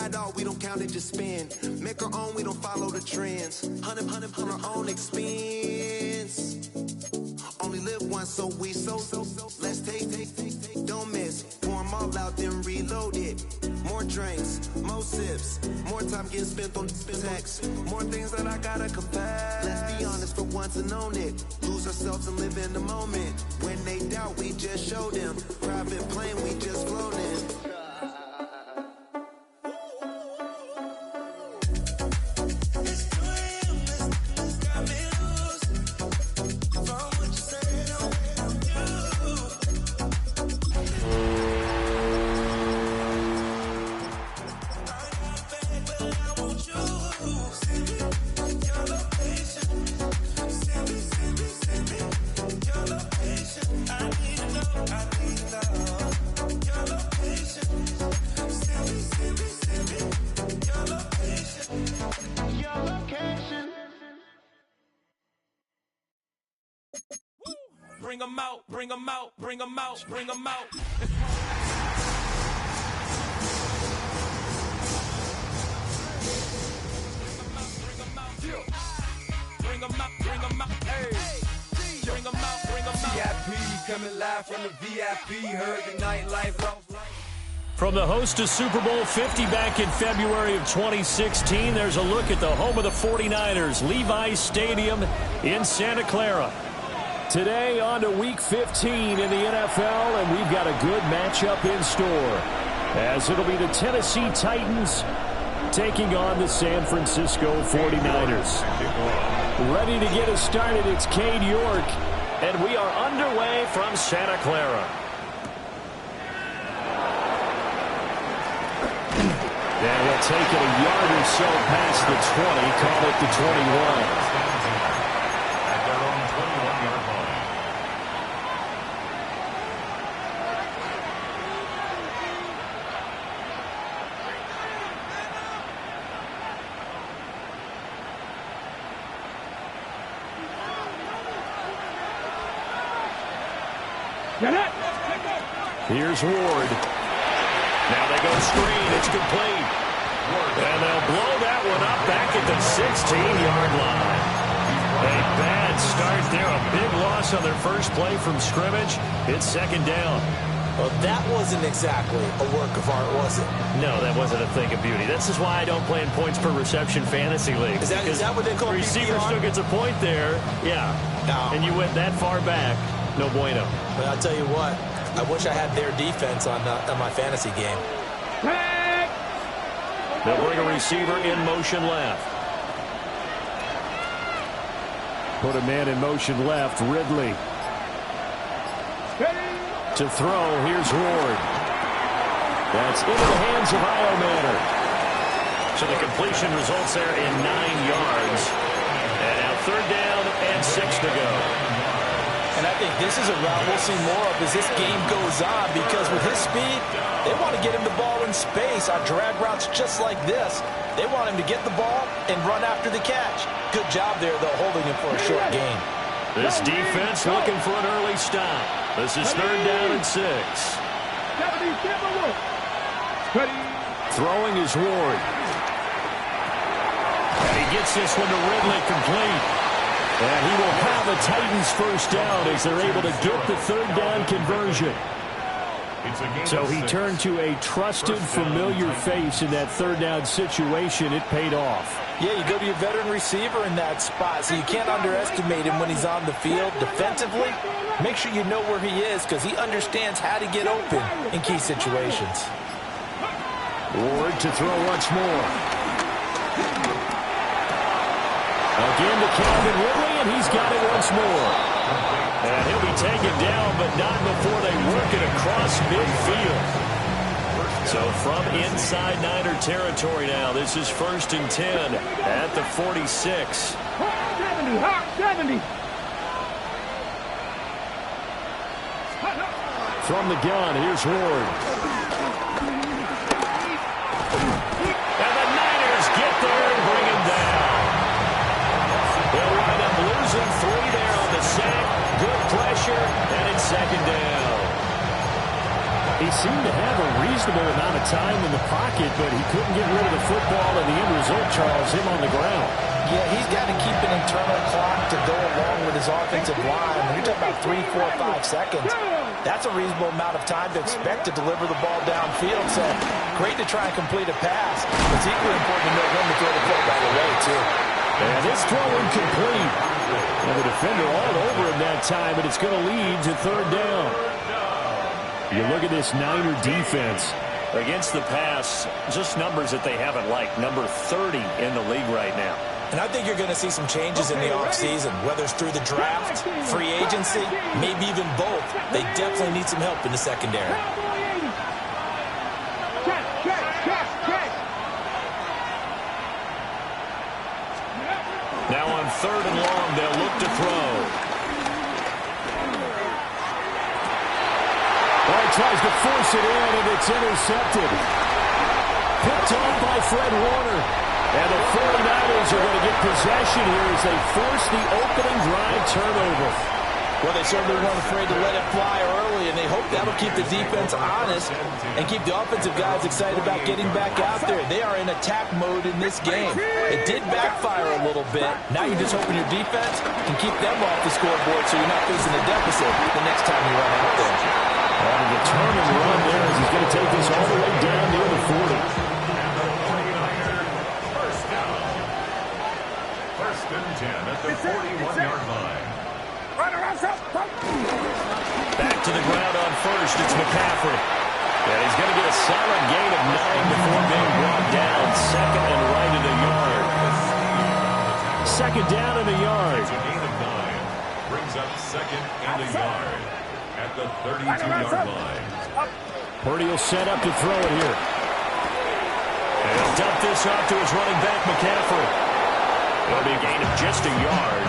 got all, we don't count it, just spend. Make our own, we don't follow the trends. Hundred on our own expense. Only live once, so we so. Let's take, don't miss. Pour 'em all out, then reload it. More drinks, more sips, more time getting spent on text. More things that I gotta confess. Let's be honest for once and own it. Lose ourselves and live in the moment. When they doubt, we just show them. Private plane, we just float in. Bring 'em out, bring 'em out, bring 'em out, bring 'em out. Bring 'em out, bring 'em out, hey. Bring 'em out, bring 'em out. VIP coming live from the VIP, heard the nightlife, lost life. From the host of Super Bowl 50 back in February of 2016, there's a look at the home of the 49ers, Levi's Stadium in Santa Clara. Today on to Week 15 in the NFL, and we've got a good matchup in store, as it'll be the Tennessee Titans taking on the San Francisco 49ers. Ready to get us started, it's Cade York, and we are underway from Santa Clara. And we'll take it a yard or so past the 20, call it the 21. At their own 21-yard line. Here's Ward. Now they go screen. It's complete. And they'll blow that one up back at the 16-yard line. A bad start there. A big loss on their first play from scrimmage. It's second down. Well, that wasn't exactly a work of art, was it? No, that wasn't a thing of beauty. This is why I don't play in points per reception fantasy league. Is that what they call the receiver still gets a point there. Yeah. No. And you went that far back. No bueno. But I'll tell you what. I wish I had their defense on my fantasy game. They'll bring a receiver in motion left. Put a man in motion left. Ridley. To throw. Here's Ward. That's into the hands of Iomanner. So the completion results there in 9 yards. And now third down and 6 to go. And I think this is a route we'll see more of as this game goes on, because with his speed, they want to get him the ball in space on drag routes just like this. They want him to get the ball and run after the catch. Good job there, though, holding him for a short gain. This defense looking for an early stop. This is third down and 6. Throwing is Ward. And he gets this one to Ridley complete. And he will have the Titans first down as they're able to get the third down conversion. So he turned to a trusted, familiar face in that third down situation. It paid off. Yeah, you go to your veteran receiver in that spot, so you can't underestimate him when he's on the field. Defensively, make sure you know where he is, because he understands how to get open in key situations. Ward to throw once more. Again to Calvin Ridley, and he's got it once more. And he'll be taken down, but not before they work it across midfield. So from inside Niner territory now, this is 1st and 10 at the 46. 70. From the gun, here's Ward. And the Niners get there and bring him down. They'll wind up losing 3 there on the sack. Good pressure, and it's second down. He seemed to have a reasonable amount of time in the pocket, but he couldn't get rid of the football, and the end result, Charles, him on the ground. Yeah, he's got to keep an internal clock to go along with his offensive line. When you're talking about 3, 4, 5 seconds, that's a reasonable amount of time to expect to deliver the ball downfield. So great to try and complete a pass. It's equally important to know when to throw the football away, too. And this throw incomplete. And the defender all over him that time, but it's going to lead to third down. You look at this Niner defense. Against the pass, just numbers that they haven't liked. Number 30 in the league right now. And I think you're going to see some changes in the offseason, whether it's through the draft, free agency, maybe even both. They definitely need some help in the secondary. Now on third and long, they'll look to throw. Tries to force it in, and it's intercepted. Picked off by Fred Warner. And the 49ers are going to get possession here as they force the opening drive turnover. Well, they certainly weren't afraid to let it fly early, and they hope that'll keep the defense honest and keep the offensive guys excited about getting back out there. They are in attack mode in this game. It did backfire a little bit. Now you're just hoping your defense can keep them off the scoreboard so you're not facing a deficit the next time you run out there. On a determined run there as he's going to take this all the way down near the 40. First and 10 at the 41-yard line. Back to the ground on first. It's McCaffrey. And he's going to get a solid gain of 9 before being brought down. Second and right in the yard. Second down in the yard. A gain of 9 brings up second and a yard at the 32-yard line. Purdy will set up to throw it here. And he'll dump this off to his running back, McCaffrey. It'll be a gain of just a yard.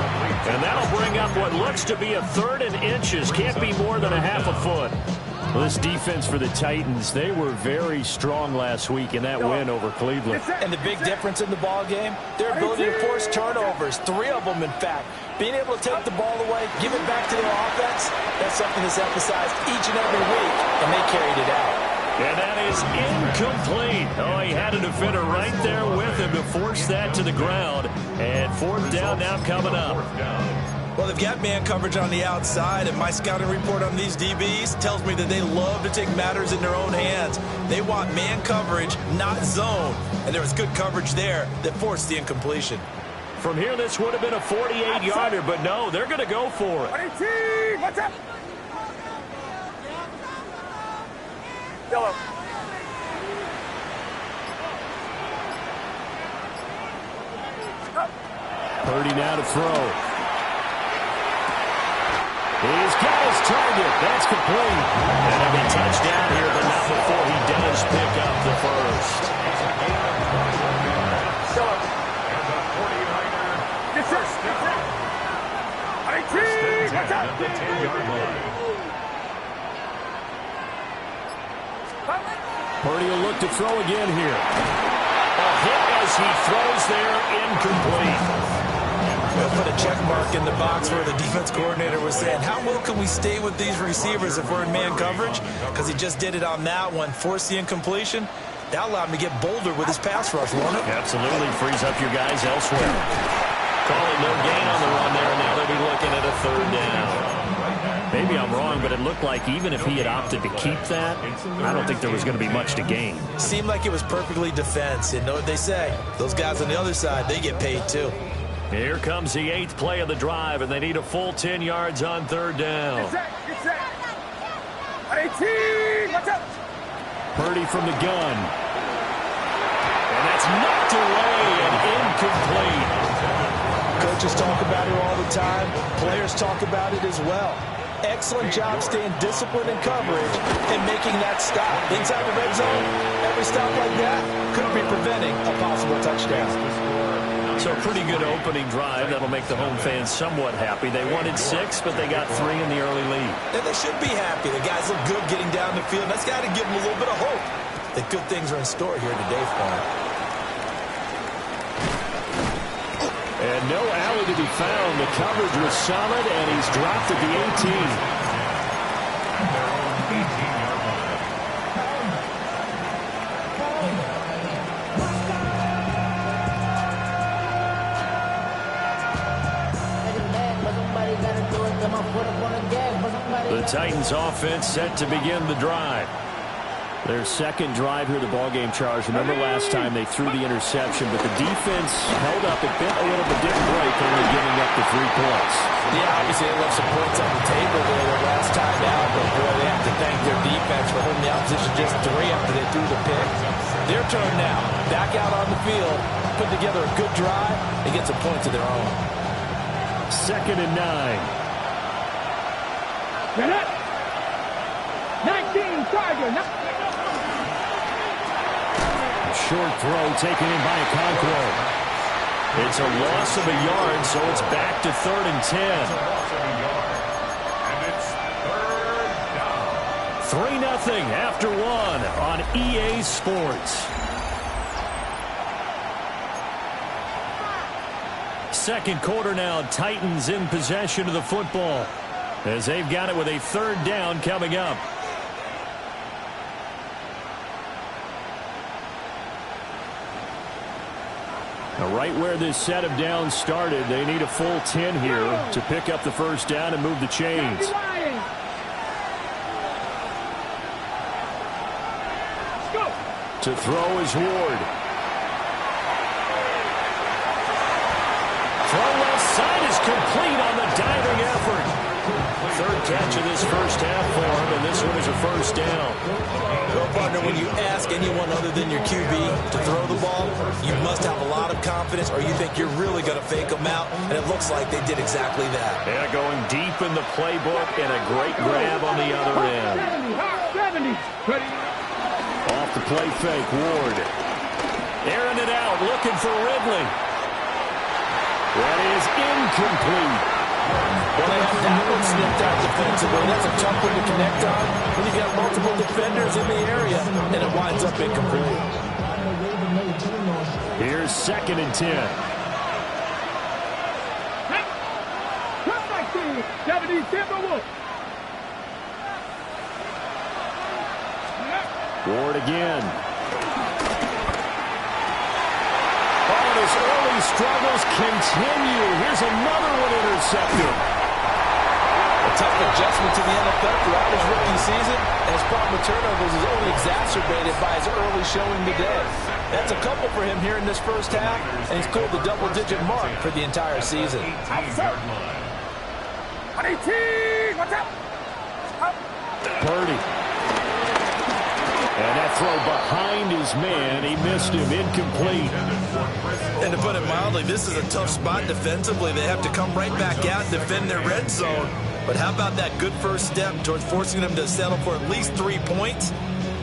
And that'll bring up what looks to be a third and inches. Can't be more than a half a foot. Well, this defense for the Titans, they were very strong last week in that win over Cleveland. And the big difference in the ball game, their ability to force turnovers, 3 of them in fact. Being able to take the ball away, give it back to their offense, that's something that's emphasized each and every week, and they carried it out. And that is incomplete. Oh, he had a defender right there with him to force that to the ground. And fourth down now coming up. Well, they've got man coverage on the outside, and my scouting report on these DBs tells me that they love to take matters in their own hands. They want man coverage, not zone. And there was good coverage there that forced the incompletion. From here, this would have been a 48-yarder, but no, they're going to go for it. What's up? Yellow. Purdy now to throw. He's got his target. That's complete. And it'll be touchdown here, but not before he does pick up the first. At the 10-yard line. Purdy will look to throw again here. A hit as he throws there, incomplete. We'll put a check mark in the box where the defense coordinator was saying, how well can we stay with these receivers if we're in man coverage? Because he just did it on that one, forced the incompletion. That allowed him to get bolder with his pass rush, won't it? Absolutely frees up your guys elsewhere. Calling no gain on the run there, and now they'll be looking at a third down. Maybe I'm wrong, but it looked like even if he had opted to keep that, I don't think there was going to be much to gain. Seemed like it was perfectly defense. You know what they say. Those guys on the other side, they get paid too. Here comes the 8th play of the drive, and they need a full 10 yards on third down. Get set. 18. What's up? Purdy from the gun. And that's knocked away and incomplete. Coaches talk about it all the time. Players talk about it as well. Excellent job staying disciplined in coverage and making that stop. Inside the red zone, every stop like that could be preventing a possible touchdown. So a pretty good opening drive. That'll make the home fans somewhat happy. They wanted 6, but they got 3 in the early lead. And they should be happy. The guys look good getting down the field. That's got to give them a little bit of hope that good things are in store here today for them. And no alley to be found. The coverage was solid, and he's dropped at the 18. The Titans offense set to begin the drive. Their second drive here, the ballgame, Charles. Remember last time they threw the interception, but the defense held up. It bent a little but didn't break, only giving up the 3 points. Yeah, obviously they left some points on the table there the last time out, but boy, they have to thank their defense for holding the opposition just 3 after they threw the pick. Their turn now. Back out on the field, put together a good drive, and get some points of their own. 2nd and 9. Get it. 19 Tiger. Short throw taken in by Okonkwo. It's a loss of a yard, so it's back to 3rd and 10. And it's 3rd down. 3-0 after 1 on EA Sports. Second quarter now, Titans in possession of the football as they've got it with a 3rd down coming up. Now, right where this set of downs started, they need a full 10 here to pick up the 1st down and move the chains. To throw is Ward. Throw left side is complete on the diving effort. 3rd catch of this first half for him, and this one is a 1st down. Well, partner, when you ask anyone other than your QB to throw the ball, you must have a lot of confidence, or you think you're really going to fake them out, and it looks like they did exactly that. Yeah, going deep in the playbook and a great grab on the other end. 70. Off the play fake, Ward. Airing it out, looking for Ridley. That is incomplete. Well, they have that one snipped out defensively. That's a tough one to connect on when you've got multiple defenders in the area, and it winds up incomplete. Here's 2nd and 10. 70 Timberwolves. Ward again. Oh, his early struggles continue. Here's another one intercepted. A tough adjustment to the NFL throughout his rookie season, and his problem with turnovers is only exacerbated by his early showing today. That's a couple for him here in this first half, and he's cleared the double-digit mark for the entire season. Purdy. And that throw behind his man. He missed him. Incomplete. And to put it mildly, this is a tough spot defensively. They have to come right back out and defend their red zone. But how about that good first step towards forcing them to settle for at least 3 points?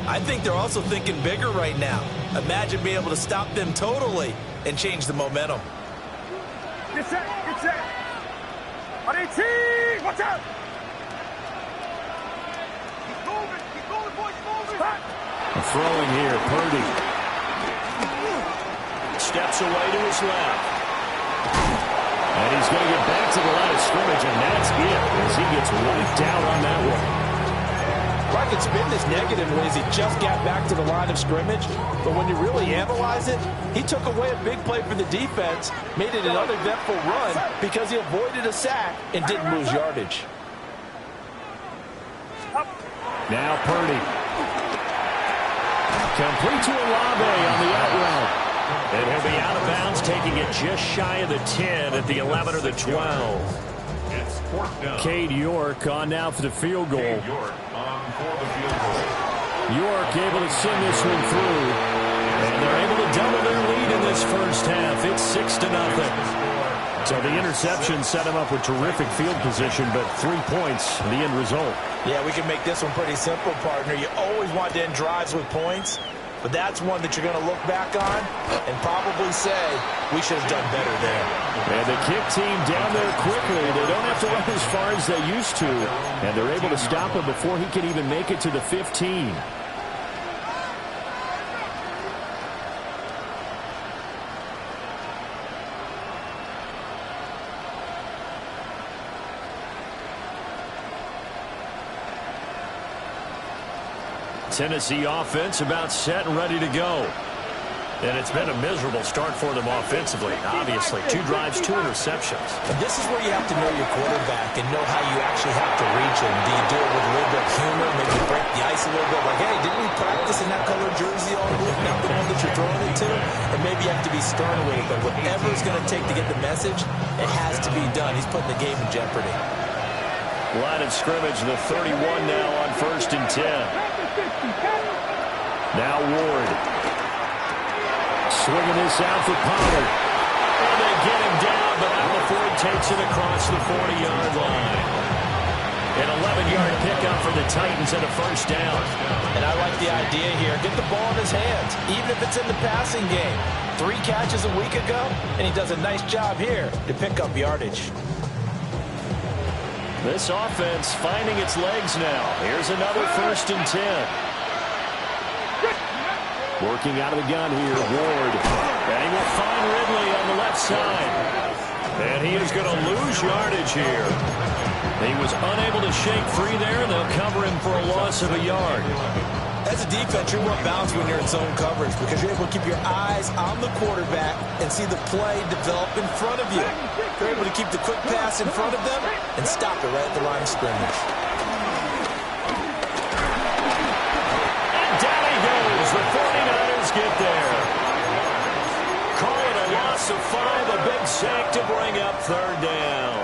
I think they're also thinking bigger right now. Imagine being able to stop them totally and change the momentum. Get set. Get set. 18. Watch out. Keep moving. Keep moving, boys. Moving. Throwing here, Purdy. Steps away to his left. And he's going to get back to the line of scrimmage, and that's it as he gets wiped out on that one. I could spin this negatively as he just got back to the line of scrimmage, but when you really analyze it, he took away a big play for the defense, made it an uneventful run because he avoided a sack and didn't lose yardage. Now Purdy. Complete to Olave on the out route. And he'll be out of bounds, taking it just shy of the 10 at the 11 or the 12. It's 4th down. Cade York on now for the field goal. Cade York on for the field goal. York able to send this one through. And they're able to double their lead in this first half. It's 6-0. So the interception set him up with terrific field position, but 3 points, the end result. Yeah, we can make this one pretty simple, partner. You always want to end drives with points, but that's one that you're going to look back on and probably say, we should have done better there. And the kick team down there quickly. They don't have to run as far as they used to, and they're able to stop him before he can even make it to the 15. Tennessee offense about set and ready to go. And it's been a miserable start for them offensively. Obviously, 2 drives, 2 interceptions. And this is where you have to know your quarterback and know how you actually have to reach him. Do you do it with a little bit of humor, maybe break the ice a little bit, like, hey, didn't we practice in that color jersey all week, not the one that you're throwing it to? And maybe you have to be stern with it, but whatever it's going to take to get the message, it has to be done. He's putting the game in jeopardy. Line of scrimmage, the 31 now on 1st and 10. Now Ward. Swinging this out for Pollard. And they get him down, but not before he takes it across the 40-yard line. An 11-yard pickup for the Titans and a first down. And I like the idea here. Get the ball in his hands, even if it's in the passing game. 3 catches a week ago, and he does a nice job here to pick up yardage. This offense finding its legs now. Here's another 1st and 10. Working out of the gun here, Ward. And he will find Ridley on the left side. And he is going to lose yardage here. He was unable to shake free there, and they'll cover him for a loss of a yard. As a defense, you're more balanced when you're in zone coverage because you're able to keep your eyes on the quarterback and see the play develop in front of you. You're able to keep the quick pass in front of them and stop it right at the line of scrimmage. The 49ers get there. Call it a loss of 5, a big sack to bring up 3rd down.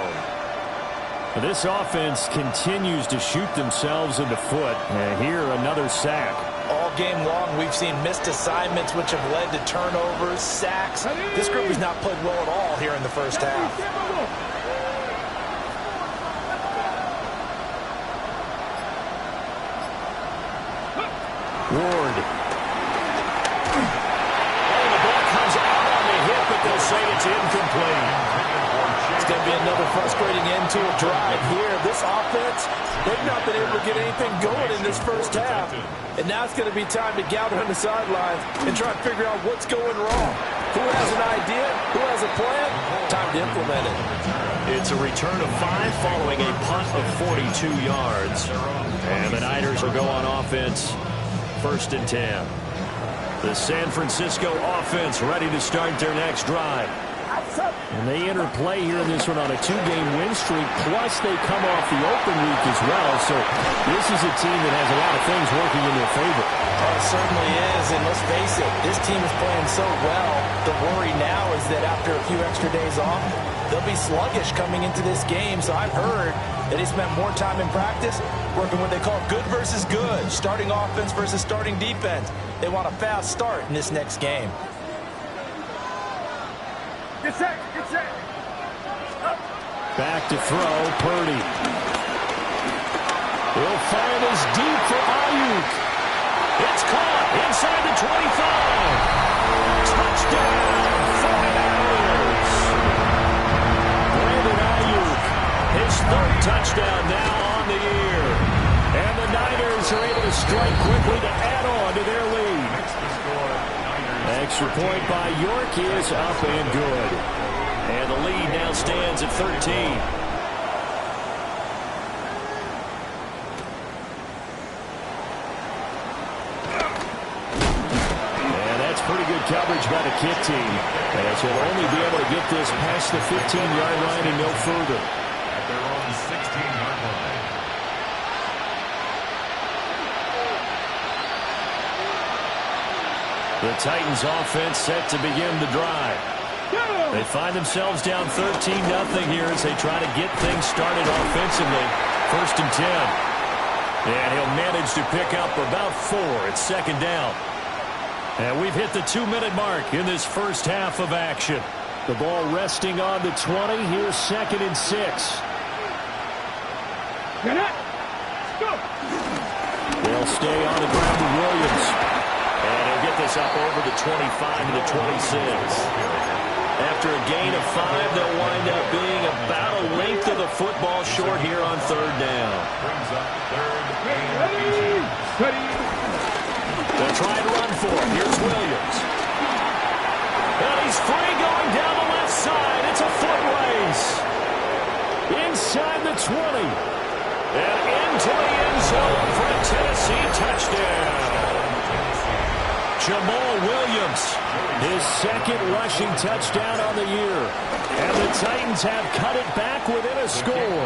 This offense continues to shoot themselves in the foot. And here, another sack. All game long, we've seen missed assignments, which have led to turnovers, sacks. This group has not played well at all here in the first half. Ward. They'll say it's incomplete. It's going to be another frustrating end to a drive here. This offense, they've not been able to get anything going in this first half. And now it's going to be time to gather on the sidelines and try to figure out what's going wrong. Who has an idea? Who has a plan? Time to implement it. It's a return of 5 following a punt of 42 yards. And the Niners will go on offense, 1st and 10. The San Francisco offense ready to start their next drive. And they enter play here in this one on a 2-game win streak, plus they come off the open week as well. So this is a team that has a lot of things working in their favor. Oh, it certainly is, and let's face it, this team is playing so well. The worry now is that after a few extra days off, they'll be sluggish coming into this game. So I've heard that he spent more time in practice working what they call good versus good, starting offense versus starting defense. They want a fast start in this next game. Get set, get set. Back to throw, Purdy. He'll fire this deep for Ayuk. It's caught inside the 25. Touchdown, 49ers. Brandon Ayuk, his 3rd touchdown now on the year. And the Niners are able to strike quickly to add on to their lead. Extra point by York is up and good. And the lead now stands at 13. And that's pretty good coverage by the kick team. As he'll only be able to get this past the 15-yard line and no further. At their own 16-yard line. The Titans offense set to begin the drive. They find themselves down 13-0 here as they try to get things started offensively. 1st and 10. And he'll manage to pick up about 4 at 2nd down. And we've hit the 2-minute mark in this first half of action. The ball resting on the 20. Here's 2nd and 6. They'll stay on the ground with Williams. And he'll get this up over the 25 to the 26. After a gain of 5, they'll wind up being about a length of the football short here on 3rd down. Brings up 3rd and 18. They'll try and run for it. Here's Williams. And he's free going down the left side. It's a foot race. Inside the 20. And into the end zone for a Tennessee touchdown. Jamal Williams, his second rushing touchdown on the year. And the Titans have cut it back within a score.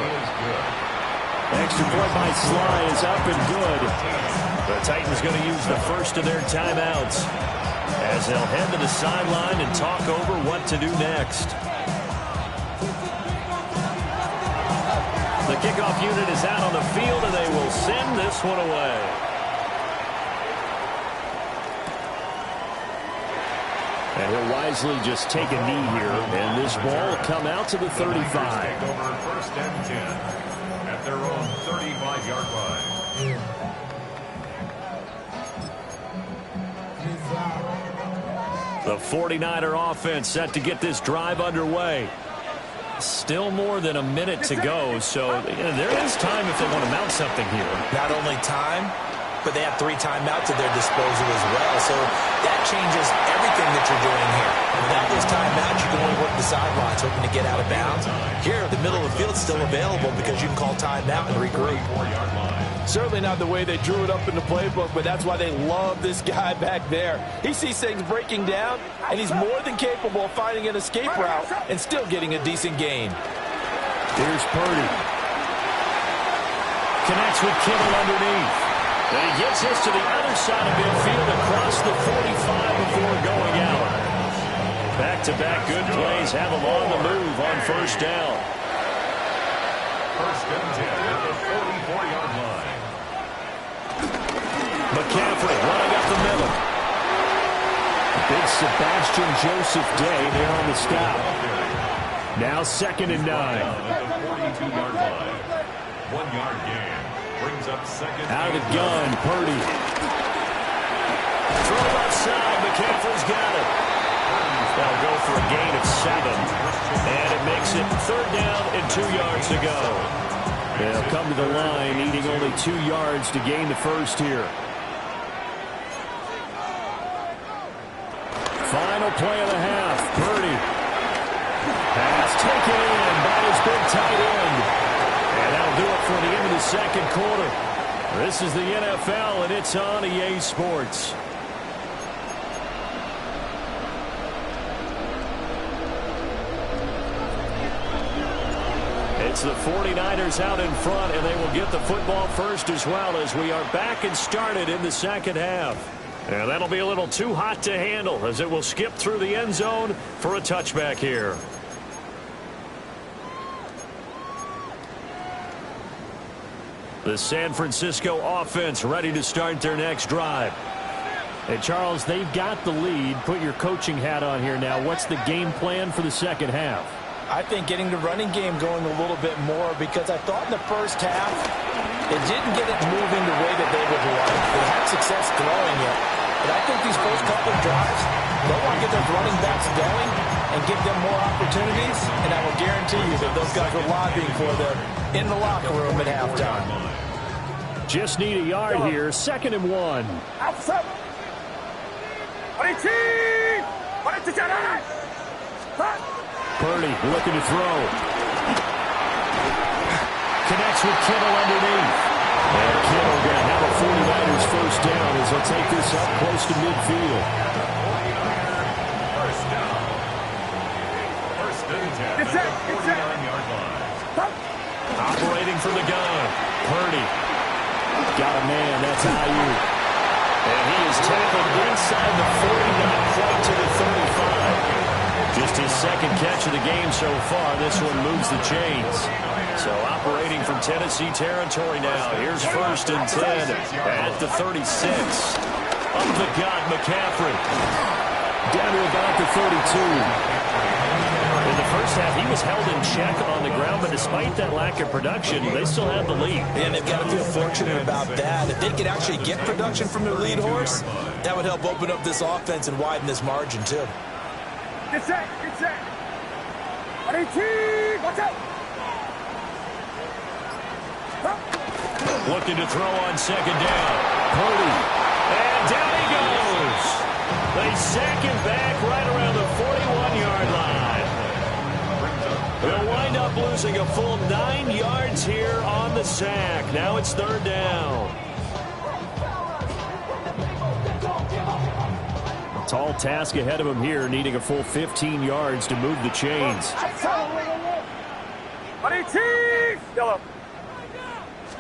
Extra point by Sly is up and good. The Titans going to use the first of their timeouts as they'll head to the sideline and talk over what to do next. The kickoff unit is out on the field, and they will send this one away. And he'll wisely just take a knee here, and this ball will come out to the 35. Over first and 10 at their own 35-yard line. The 49er offense set to get this drive underway. Still more than a minute to go, so there is time if they want to mount something here. Not only time, but they have 3 timeouts at their disposal as well. So that changes everything that you're doing here. Without those timeouts, you can only work the sidelines, hoping to get out of bounds. Here, the middle of the field is still available because you can call timeout and regroup. Certainly not the way they drew it up in the playbook, but that's why they love this guy back there. He sees things breaking down, and he's more than capable of finding an escape route and still getting a decent gain. Here's Purdy. Connects with Kittle underneath. And he gets this to the other side of midfield across the 45 before going out. Back-to-back good plays have him on the move on first down. First and 10 at the 44-yard line. McCaffrey running up the middle. Big Sebastian Joseph Day there on the stop. Now 2nd and 9. At the 42-yard line. 1-yard gain. Brings up second. Out of the gun, Purdy. Throw left side. McCaffrey's got it. That'll go for a gain of 7. And it makes it 3rd down and 2 yards to go. They'll come to the line, needing only 2 yards to gain the first here. Final play of the half. Purdy. Pass taken in by his big tight end. And that'll do it for the end of the second quarter. This is the NFL, and it's on EA Sports. It's the 49ers out in front, and they will get the football first as well as we are back and started in the second half. And that'll be a little too hot to handle as it will skip through the end zone for a touchback here. The San Francisco offense ready to start their next drive. And Charles, they've got the lead. Put your coaching hat on here now. What's the game plan for the second half? I think getting the running game going a little bit more because I thought in the first half it didn't get it moving the way that they would like. They had success throwing it. But I think these first couple of drives, they'll want to get those running backs going and give them more opportunities. And I will guarantee you that those guys were lobbying for them in the locker room at halftime. Just need a yard here. 2nd and 1. Outside. Purdy looking to throw. Connects with Kittle underneath. And Kittle going to have a 49ers first down as they'll take this up close to midfield. First down. First and 10 at the 49-yard line. Operating from the gun. Purdy. Got a man. That's Ayuk. And he is tackled inside the 40, not quite to the 35. Just his second catch of the game so far. This one moves the chains. So operating from Tennessee territory now. Here's 1st and 10 at the 36. Up the gut, McCaffrey. Down to about the 32. In the first half, he was held in check on the ground, but despite that lack of production, they still have the lead. And they've got to feel fortunate about that. If they could actually get production from their lead horse, that would help open up this offense and widen this margin, too. Get set. Get set. Watch out. Looking to throw on 2nd down. Purdy. And down he goes. They sack him back right around the 41-yard line. They'll wind up losing a full 9 yards here on the sack. Now it's 3rd down. Tall task ahead of him here, needing a full 15 yards to move the chains. Yellow.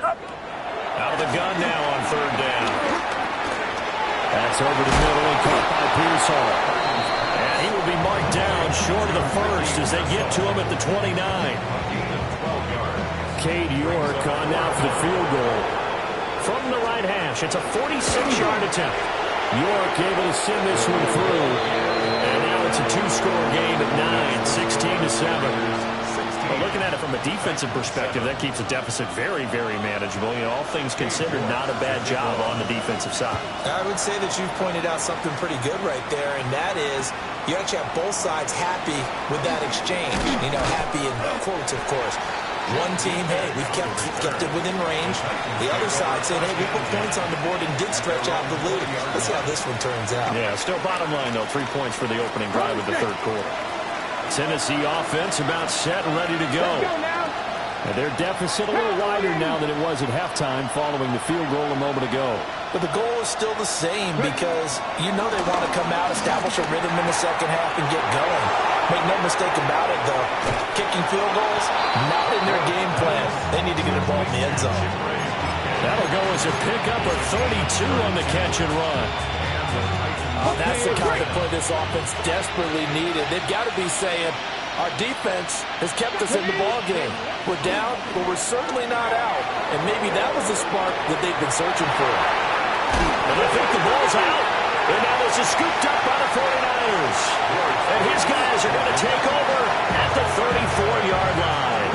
Out of the gun now on third down. That's over the middle and caught by Pearsall. And he will be marked down short of the first as they get to him at the 29. Cade York on now for the field goal. From the right hash, it's a 46-yard attempt. York able to send this one through. And now it's a two-score game at 9, 16-7. Well, looking at it from a defensive perspective, that keeps the deficit very, very manageable. You know, all things considered, not a bad job on the defensive side. I would say that you've pointed out something pretty good right there, and that is you actually have both sides happy with that exchange. You know, happy in quotes, of course. One team, hey, we've kept it within range. The other side saying, hey, we put points on the board and did stretch out the lead. Let's see how this one turns out. Yeah, still bottom line, though, 3 points for the opening drive of the third quarter. Tennessee offense about set and ready to go. And their deficit a little wider now than it was at halftime following the field goal a moment ago. But the goal is still the same because you know they want to come out, establish a rhythm in the second half, and get going. Make no mistake about it, though. Kicking field goals, not in their game plan. They need to get the ball in the end zone. That'll go as a pickup of 32 on the catch and run. That's the kind of play this offense desperately needed. They've got to be saying, our defense has kept us in the ballgame. We're down, but we're certainly not out. And maybe that was the spark that they've been searching for. And I think the ball's out. And now this is scooped up by the 49ers. And his guys are going to take over at the 34-yard line.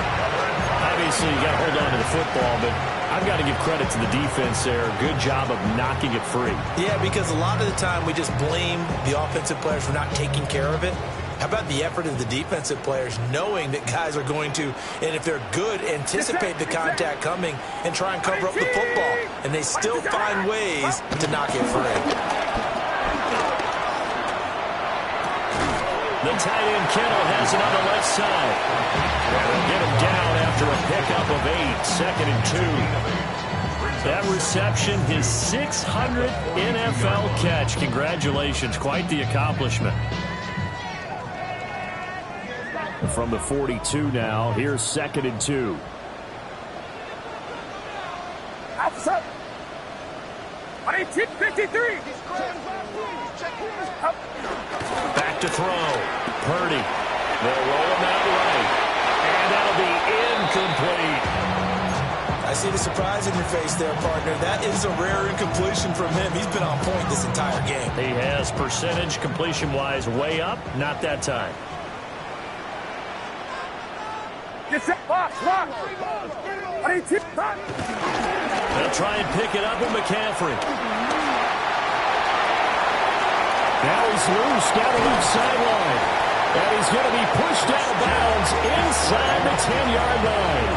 Obviously, you got to hold on to the football, but I've got to give credit to the defense there. Good job of knocking it free. Yeah, because a lot of the time we just blame the offensive players for not taking care of it. How about the effort of the defensive players knowing that guys are going to, and if they're good, anticipate the contact coming and try and cover up the football. And they still find ways to knock it free. The tight end Kittle has it on the left side. They'll get him down after a pickup of 8, 2nd and 2. That reception, his 600th NFL catch. Congratulations, quite the accomplishment. From the 42 now, here's 2nd and 2. Outside. 53. Back to throw. Purdy. They'll roll him out right. And that'll be incomplete. I see the surprise in your face there, partner. That is a rare incompletion from him. He's been on point this entire game. He has percentage completion-wise way up. Not that time. Get set. Box. They'll try and pick it up with McCaffrey. Now he's loose down the left sideline. And he's going to be pushed out of bounds inside the 10-yard line.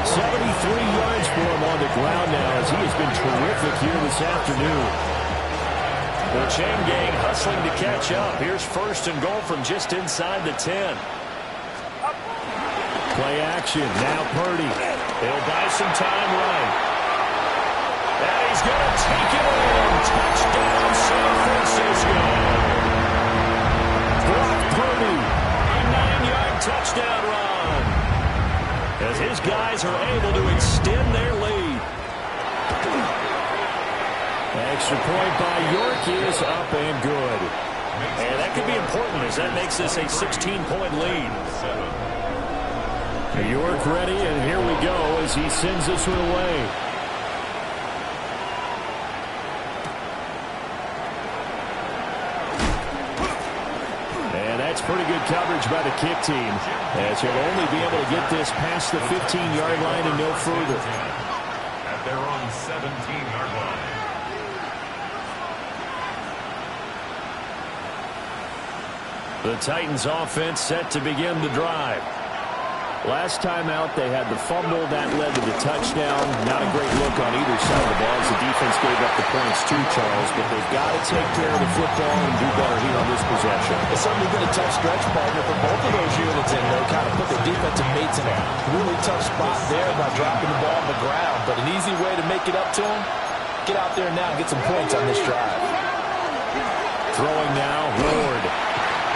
73 yards for him on the ground now as he has been terrific here this afternoon. The chain gang hustling to catch up. Here's 1st and goal from just inside the 10. Play action. Now Purdy. He'll buy some time right. And he's going to take it in. Touchdown, San Francisco. Brock Purdy, a 9-yard touchdown run. As his guys are able to extend their lead. Extra point by York is up and good. And that could be important as that makes this a 16-point lead. York ready, and here we go as he sends this one away. And that's pretty good coverage by the kick team, as he'll only be able to get this past the 15-yard line and no further. At their own 17-yard line. The Titans offense set to begin the drive. Last time out, they had the fumble. That led to the touchdown. Not a great look on either side of the ball as the defense gave up the points too, Charles. But they've got to take care of the football and do better here on this possession. It's certainly been a tough stretch, partner, for both of those units in there. Kind of put their defensive mates in a really tough spot there by dropping the ball on the ground. But an easy way to make it up to them, get out there now and get some points on this drive. Throwing now, Ward.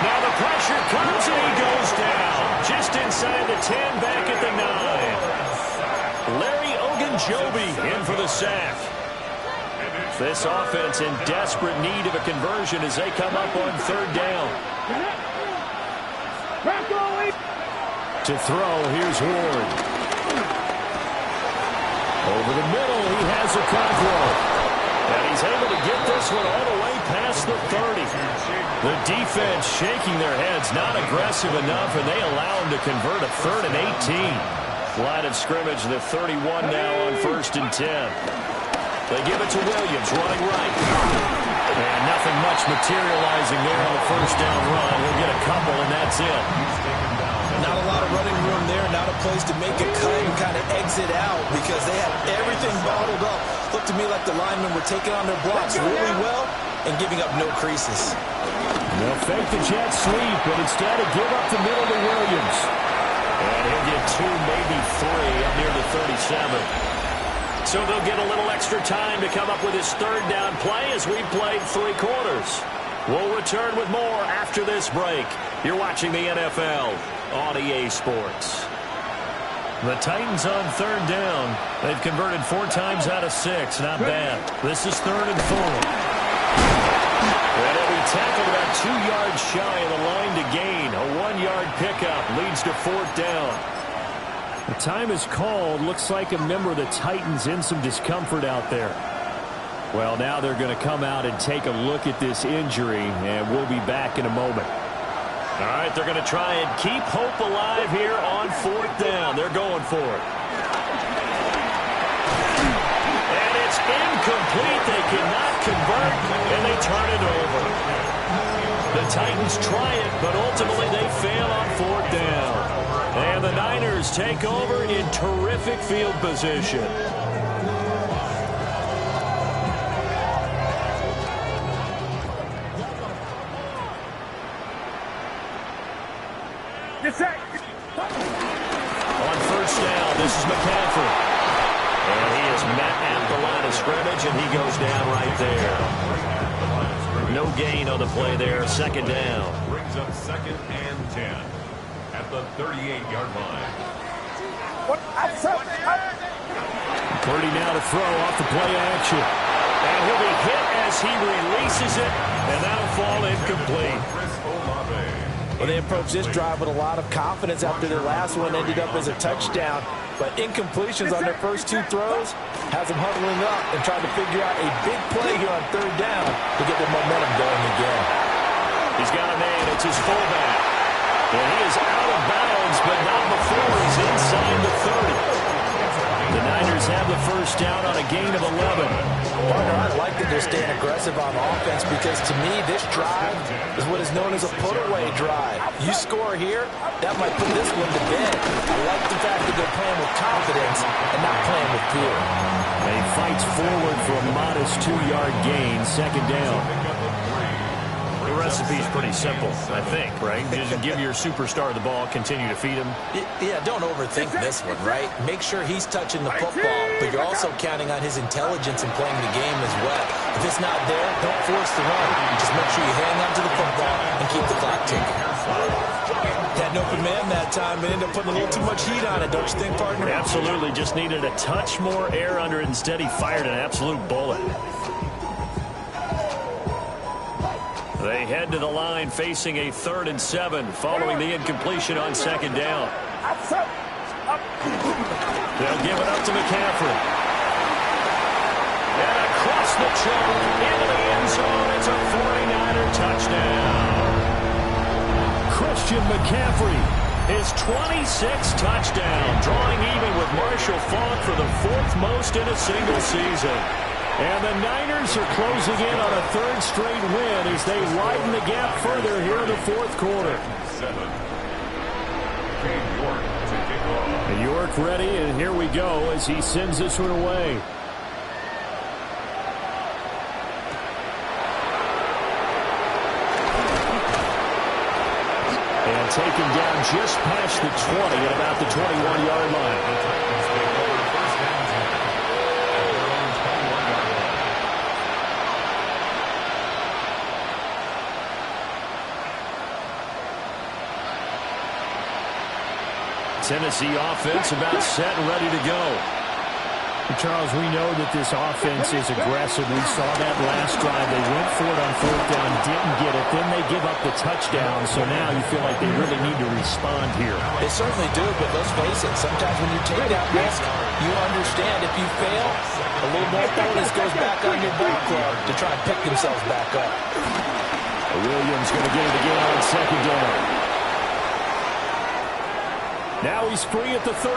Now the pressure comes and he goes down. Just inside the 10, back at the 9. Larry Ogunjobi in for the sack. This offense in desperate need of a conversion as they come up on 3rd down. To throw, here's Ward. Over the middle, he has a Conroy. And he's able to get this one all the way past the 30. The defense shaking their heads, not aggressive enough, and they allow him to convert a 3rd and 18. Line of scrimmage, the 31 now on 1st and 10. They give it to Williams, running right. And nothing much materializing there on the 1st down run. He'll get a couple, and that's it. Not a lot of running room there, not a place to make a cut and kind of exit out because they have everything bottled up. Looked to me like the linemen were taking on their blocks really well and giving up no creases. They'll fake the jet sweep, but instead of give up the middle to Williams. And he'll get 2, maybe 3 up near the 37. So they'll get a little extra time to come up with his 3rd down play as we played 3 quarters. We'll return with more after this break. You're watching the NFL on EA Sports. The Titans on 3rd down. They've converted 4 times out of 6. Not bad. This is 3rd and 4. And he'll be tackled about 2 yards shy of the line to gain. A 1-yard pickup leads to 4th down. The time is called. Looks like a member of the Titans in some discomfort out there. Well, now they're going to come out and take a look at this injury, and we'll be back in a moment. All right, they're going to try and keep hope alive here on 4th down. They're going for it. And it's incomplete. They cannot convert, and they turn it over. The Titans try it, but ultimately they fail on 4th down. And the Niners take over in terrific field position. On 1st down, this is McCaffrey. And he is met at the line of scrimmage, and he goes down right there. No gain on the play there. 2nd down. Brings up 2nd and 10 at the 38-yard line. Purdy now to throw off the play action. And he'll be hit as he releases it, and that'll fall incomplete. Well, they approached this drive with a lot of confidence after their last one ended up as a touchdown. But incompletions on their first 2 throws has them huddling up and trying to figure out a big play here on 3rd down to get their momentum going again. He's got a man. It's his fullback. And he is out of bounds, but not before he's inside the 30. The Niners have the 1st down on a gain of 11. Partner, I like that they're staying aggressive on offense because to me this drive is what is known as a put-away drive. You score here, that might put this one to bed. I like the fact that they're playing with confidence and not playing with fear. He fights forward for a modest 2-yard gain, 2nd down. The recipe's pretty simple, I think, right? Just give your superstar the ball, continue to feed him. Yeah, don't overthink this one, right? Make sure he's touching the football, but you're also counting on his intelligence in playing the game as well. If it's not there, don't force the run. Just make sure you hang on to the football and keep the clock ticking. Had an open man that time, but ended up putting a little too much heat on it, don't you think, partner? Absolutely. Just needed a touch more air under it. Instead, he fired an absolute bullet. They head to the line facing a 3rd and 7 following the incompletion on 2nd down. They'll give it up to McCaffrey. And across the choke into the end zone. It's a 49er touchdown. Christian McCaffrey, his 26th touchdown, drawing even with Marshall Faulk for the 4th most in a single season. And the Niners are closing in on a 3rd straight win as they widen the gap further here in the 4th quarter. York ready, and here we go as he sends this one away. And taken down just past the 20 at about the 21-yard line. Tennessee offense about set and ready to go. Charles, we know that this offense is aggressive. We saw that last drive. They went for it on fourth down, didn't get it. Then they give up the touchdown. So now you feel like they really need to respond here. They certainly do, but let's face it, sometimes when you take that risk, you understand if you fail, a little more bonus goes back on your ball club to try and pick themselves back up. Williams going to get it again on second down. Now he's free at the 35.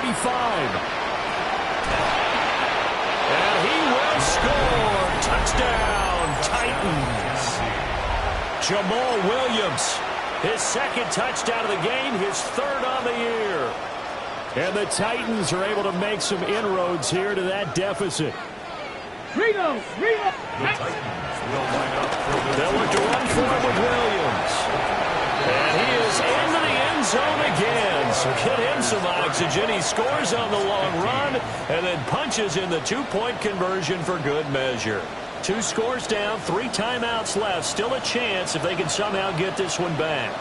And he will score. Touchdown, Titans. Jamal Williams, his second touchdown of the game, his third on the year. And the Titans are able to make some inroads here to that deficit. Reno. The Titans will line up for the They'll look to run for it with Williams. And he is into the end zone again. So get him some oxygen. He scores on the long run and then punches in the two-point conversion for good measure. 2 scores down, 3 timeouts left. Still a chance if they can somehow get this one back.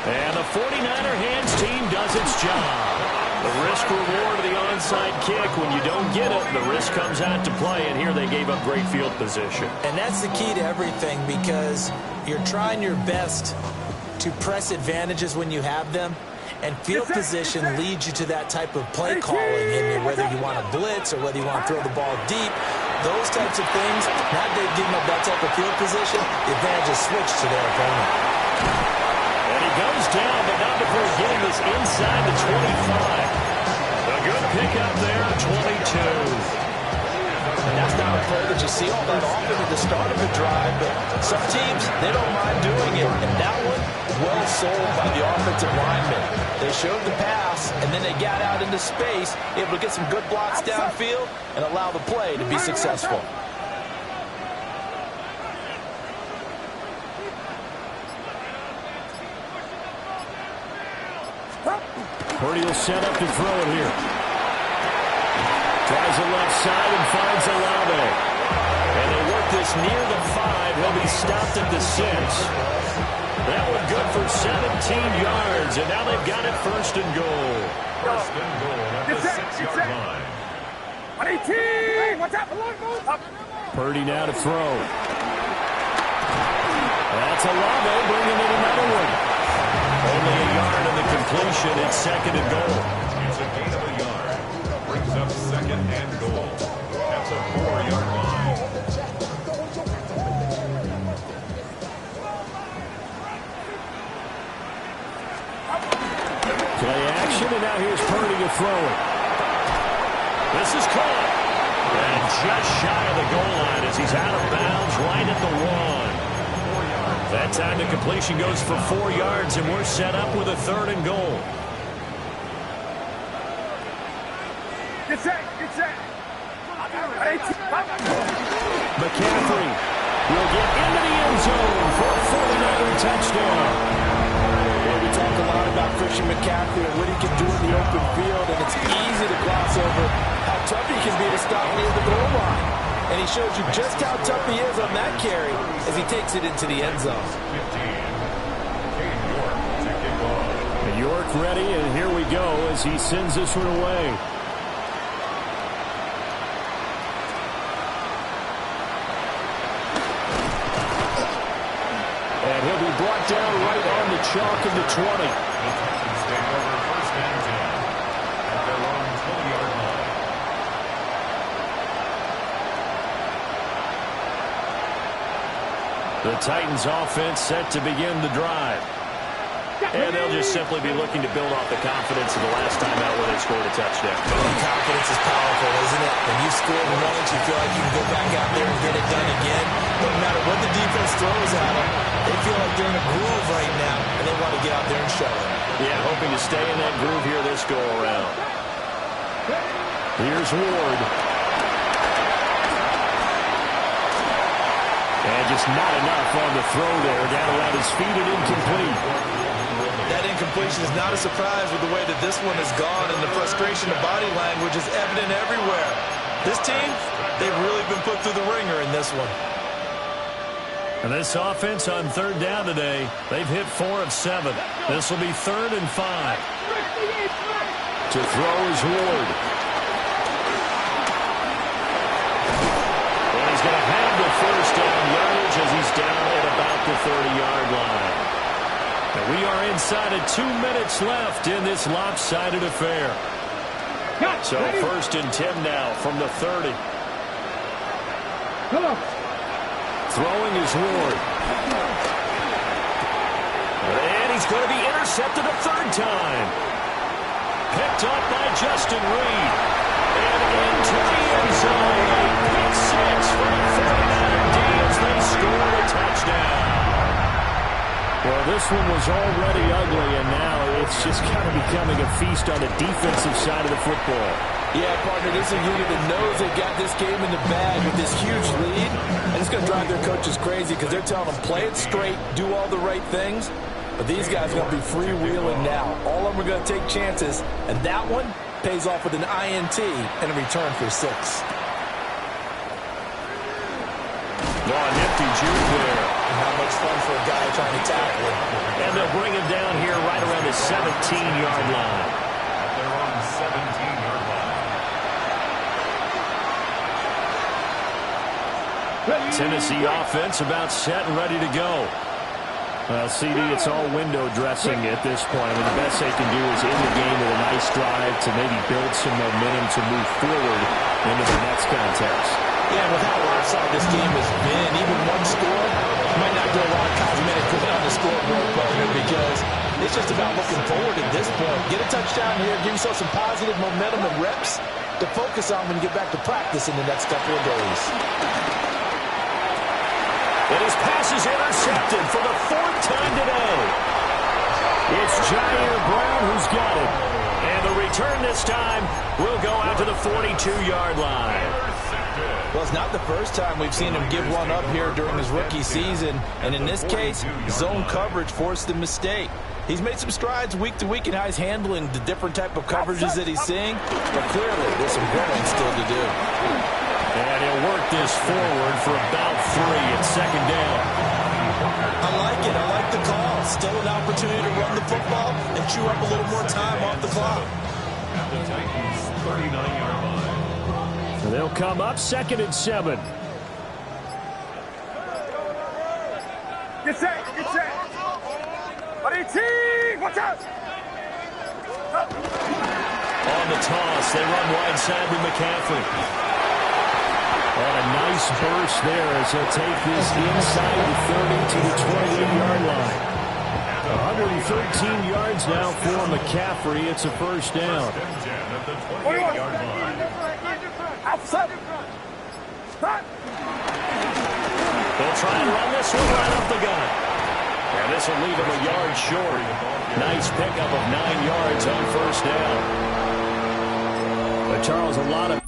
And the 49er hands team does its job. The risk-reward of the onside kick. When you don't get it, the risk comes out to play, and here they gave up great field position. And that's the key to everything, because you're trying your best to press advantages when you have them, and field position leads you to that type of play calling, and whether you want to blitz or whether you want to throw the ball deep, those types of things, now they've given up that type of field position, the advantage is switched to their opponent. And he goes down, but not before getting this inside the 25. A good pickup there, 22. And that's not a play that you see all that often at the start of a drive, but some teams, they don't mind doing it. And that one, well sold by the offensive lineman. They showed the pass, and then they got out into space, able to get some good blocks downfield and allow the play to be successful. Purdy will set up to throw it here. Tries the left side and finds Olave. And they work this near the 5. He'll be stopped at the 6. That one good for 17 yards. And now they've got it first and goal. first and goal at the 6-yard line. 118! Watch out! Purdy now to throw. That's Olave bringing in another one. Only a yard in the completion. It's second and goal. It's a gain of a yard. Brings up second and goal at the 4-yard line. Play action, and now here's Purdy to throw it. This is caught. And just shy of the goal line as he's out of bounds right at the 1. That time the completion goes for 4 yards, and we're set up with a third and goal. Get set! McCaffrey will get into the end zone for a 49er touchdown. Well, we talk a lot about Christian McCaffrey and what he can do in the open field, and it's easy to gloss over how tough he can be to stop near the goal line. And he shows you just how tough he is on that carry as he takes it into the end zone. 15. York to kick off. York ready, and here we go as he sends this one away. And he'll be brought down right on the chalk of the 20. The Titans take over first and 10 at their own 20-yard line. The Titans offense set to begin the drive. And they'll just simply be looking to build off the confidence of the last time out where they scored a touchdown. Confidence is powerful, isn't it? When you scored once, you feel like you can go back out there and get it done again. No matter what the defense throws at them, they feel like they're in a groove right now, and they want to get out there and show it. Yeah, hoping to stay in that groove here this go-around. Here's Ward. And just not enough on the throw there. Down around his feet and incomplete. That incompletion is not a surprise with the way that this one has gone, and the frustration of body language is evident everywhere. This team, they've really been put through the ringer in this one. And this offense on third down today, they've hit 4 of 7. This will be 3rd and 5. To throw is Ward. And he's going to have the first down yardage as he's down at about the 30-yard line. And we are inside of 2 minutes left in this lopsided affair. So 1st and 10 now from the 30. Come on. Throwing is Ward. And he's going to be intercepted a 3rd time. Picked up by Justin Reed. And into the end zone. A pick 6 for the 49er D as they score a touchdown. Well, this one was already ugly, and now it's just kind of becoming a feast on the defensive side of the football. Yeah, partner, this is a unit that knows they got this game in the bag with this huge lead, and it's going to drive their coaches crazy because they're telling them, play it straight, do all the right things, but these guys are going to be freewheeling now. All of them are going to take chances, and that one pays off with an INT and a return for 6. Oh, nifty juke there. How much fun for a guy trying to tackle him. And they'll bring him down here right around the 17-yard line. At their own 17-yard line. Tennessee offense about set and ready to go. Well, CD, it's all window dressing at this point. I mean, the best they can do is end the game with a nice drive to maybe build some momentum to move forward into the next contest. Yeah, with how lopsided this game has been, even one score might not do a lot of cosmetic good on the scoreboard, partner, because it's just about looking forward at this point. Get a touchdown here, give yourself some positive momentum and reps to focus on when you get back to practice in the next couple of days. And his pass is intercepted for the 4th time today. It's Jair Brown who's got it. And the return this time will go out to the 42-yard line. Well, it's not the first time we've seen him give one up here during his rookie season. And in this case, zone coverage forced the mistake. He's made some strides week to week in how he's handling the different type of coverages that he's seeing. But clearly, there's some growing still to do. And he'll work this forward for about 3 at 2nd down. I like it. I like the call. Still an opportunity to run the football and chew up a little more time off the clock. At the Titans' 39-yard line. So they'll come up 2nd and 7. Get set. Get set. Watch out. On the toss, they run wide side with McCaffrey. And a nice burst there as he'll take this inside the 30 to the 28-yard line. 113 yards now for McCaffrey. It's a 1st down. At the 28-yard line. Outside. They'll try and run this one right up the gut. And this will leave him a yard short. Nice pickup of 9 yards on 1st down. But Charles, a lot of